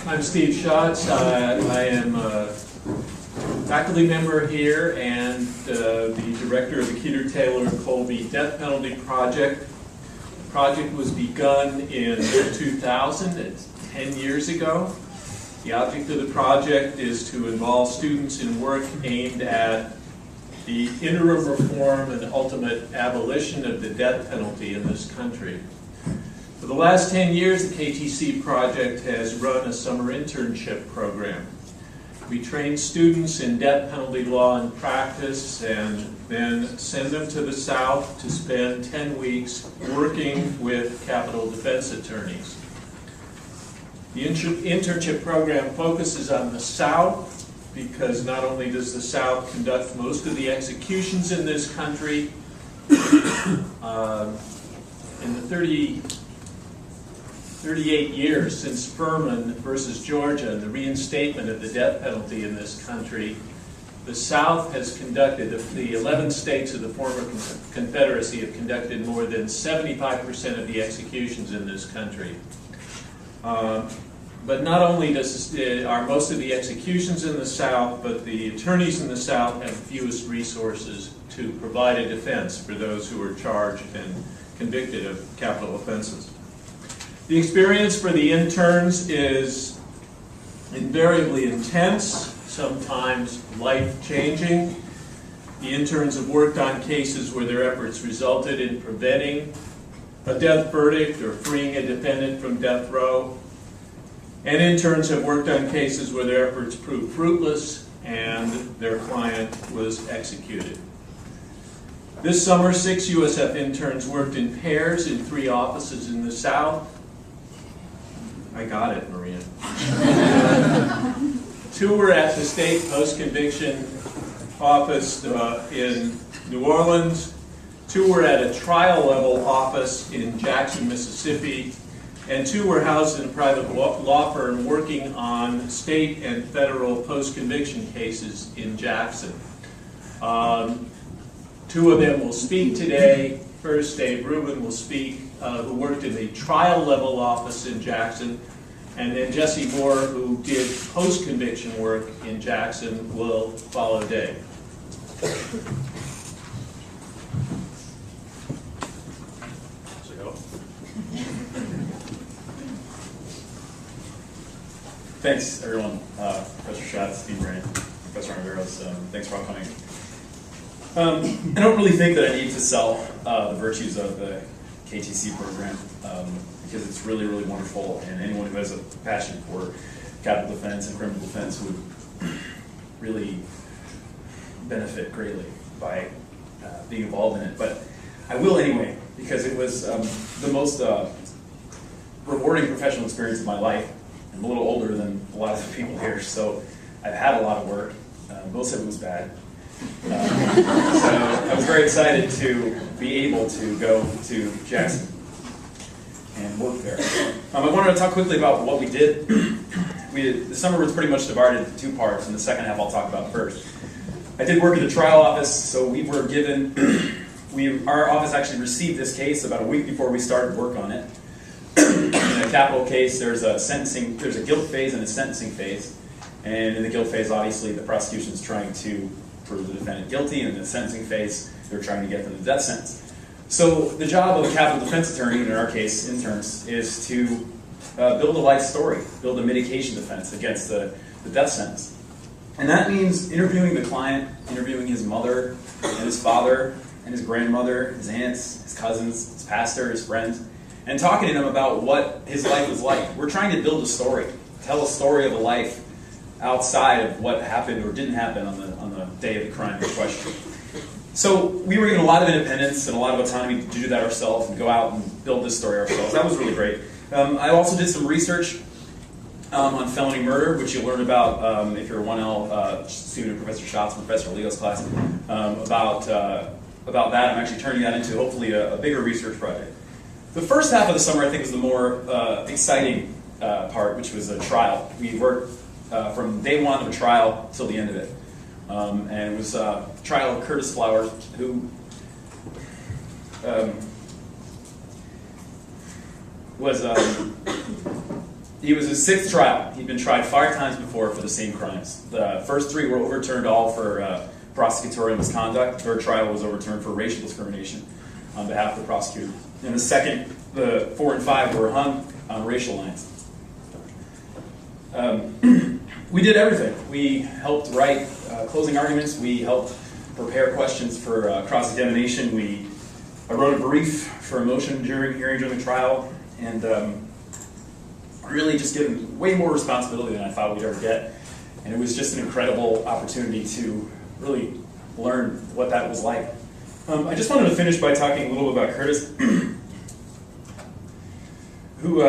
I'm Steve Schatz. I am a faculty member here and the director of the Keeter Taylor Colby Death Penalty Project. The project was begun in 2000, it's 10 years ago. The object of the project is to involve students in work aimed at the interim reform and ultimate abolition of the death penalty in this country. For the last 10 years, the KTC project has run a summer internship program. We train students in death penalty law and practice and then send them to the South to spend 10 weeks working with capital defense attorneys. The internship program focuses on the South because not only does the South conduct most of the executions in this country, in the 38 years since Furman versus Georgia and the reinstatement of the death penalty in this country, the South has conducted, the 11 states of the former Confederacy have conducted more than 75% of the executions in this country. But not only are most of the executions in the South, but the attorneys in the South have the fewest resources to provide a defense for those who are charged and convicted of capital offenses. The experience for the interns is invariably intense, sometimes life-changing. The interns have worked on cases where their efforts resulted in preventing a death verdict or freeing a defendant from death row. And interns have worked on cases where their efforts proved fruitless and their client was executed. This summer, 6 USF interns worked in pairs in 3 offices in the South. I got it, Maria. 2 were at the state post-conviction office in New Orleans. 2 were at a trial-level office in Jackson, Mississippi. And 2 were housed in a private law firm working on state and federal post-conviction cases in Jackson. 2 of them will speak today. First, Dave Rubin will speak, who worked in the trial-level office in Jackson. And then Jesse Moore, who did post-conviction work in Jackson, will follow Dave. Thanks, everyone. Professor Schatz, Steve Brain, Professor Armenteros, thanks for all coming. I don't really think that I need to sell the virtues of the KTC program because it's really, really wonderful, and anyone who has a passion for capital defense and criminal defense would really benefit greatly by being involved in it. But I will anyway, because it was the most rewarding professional experience of my life. I'm a little older than a lot of the people here, so I've had a lot of work. Most of it was bad. So I was very excited to be able to go to Jackson and work there. I wanted to talk quickly about what we did. The summer was pretty much divided into 2 parts, and the second half I'll talk about first. I did work in the trial office, so we were given, our office actually received this case about a week before we started work on it. In a capital case, there's a guilt phase and a sentencing phase. And in the guilt phase, obviously, the prosecution is trying to prove the defendant guilty, and in the sentencing phase, they're trying to get them the death sentence. So the job of a capital defense attorney, in our case, interns, is to build a life story, build a mitigation defense against the death sentence. And that means interviewing the client, interviewing his mother and his father and his grandmother, his aunts, his cousins, his pastor, his friends, and talking to them about what his life was like. We're trying to build a story, tell a story of a life outside of what happened or didn't happen on the day of the crime in question. So we were given a lot of independence and a lot of autonomy to do that ourselves and go out and build this story ourselves. That was really great. I also did some research on felony murder, which you'll learn about if you're a 1L student of Professor Schatz, Professor Leo's class, about that. I'm actually turning that into hopefully a bigger research project. The first half of the summer, I think, was the more exciting part, which was a trial. We worked from day 1 of a trial till the end of it. And it was a trial of Curtis Flowers, who was He was his 6th trial. He'd been tried 5 times before for the same crimes. The first 3 were overturned all for prosecutorial misconduct. The 3rd trial was overturned for racial discrimination on behalf of the prosecutor. And the 4 and 5 were hung on racial lines. We did everything. We helped write closing arguments. We helped prepare questions for cross-examination. I wrote a brief for a motion hearing during the trial, and really just given way more responsibility than I thought we'd ever get. And it was just an incredible opportunity to really learn what that was like. I just wanted to finish by talking a little bit about Curtis, who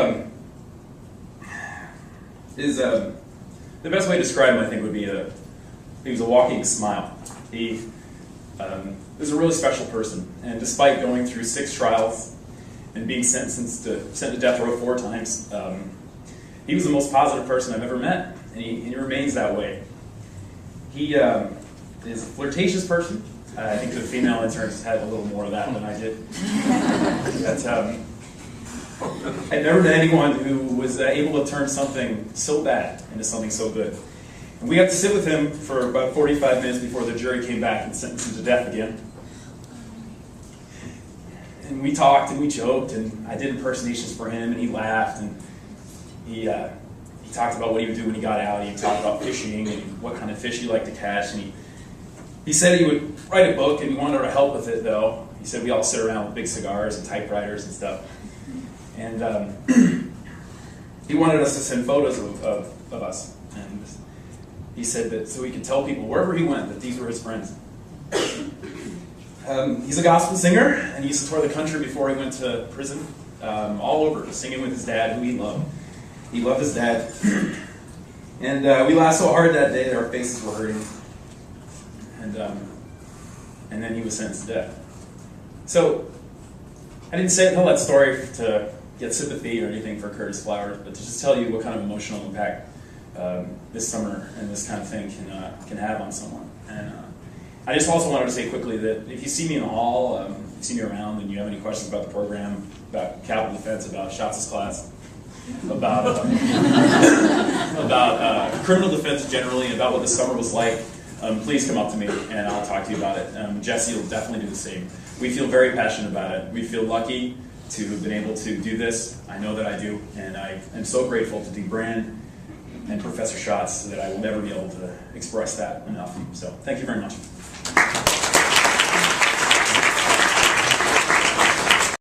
is the best way to describe him, I think, would be he was a walking smile. He was a really special person, and despite going through 6 trials and being sent to death row 4 times, he was the most positive person I've ever met, and he remains that way. He is a flirtatious person. I think the female interns had a little more of that than I did. But, I'd never met anyone who was able to turn something so bad into something so good. And we got to sit with him for about 45 minutes before the jury came back and sentenced him to death again. And we talked and we joked, and I did impersonations for him, and he laughed, and he talked about what he would do when he got out. He talked about fishing and what kind of fish he liked to catch, and he said he would write a book, and he wanted to help with it, though. He said we all sit around with big cigars and typewriters and stuff. And he wanted us to send photos of us. And he said that so he could tell people wherever he went that these were his friends. He's a gospel singer, and he used to tour the country before he went to prison, all over, singing with his dad, who he loved. He loved his dad. And we laughed so hard that day that our faces were hurting. And then he was sentenced to death. So I didn't tell that story to get sympathy or anything for Curtis Flowers, but to just tell you what kind of emotional impact this summer and this kind of thing can have on someone. And I just also wanted to say quickly that if you see me in the hall, if you see me around, and you have any questions about the program, about capital defense, about Schatz's class, about criminal defense generally, about what the summer was like, please come up to me and I'll talk to you about it. Jesse will definitely do the same. We feel very passionate about it. We feel lucky to have been able to do this. I know that I do, and I am so grateful to Dean Brand and Professor Schatz that I will never be able to express that enough. So thank you very much.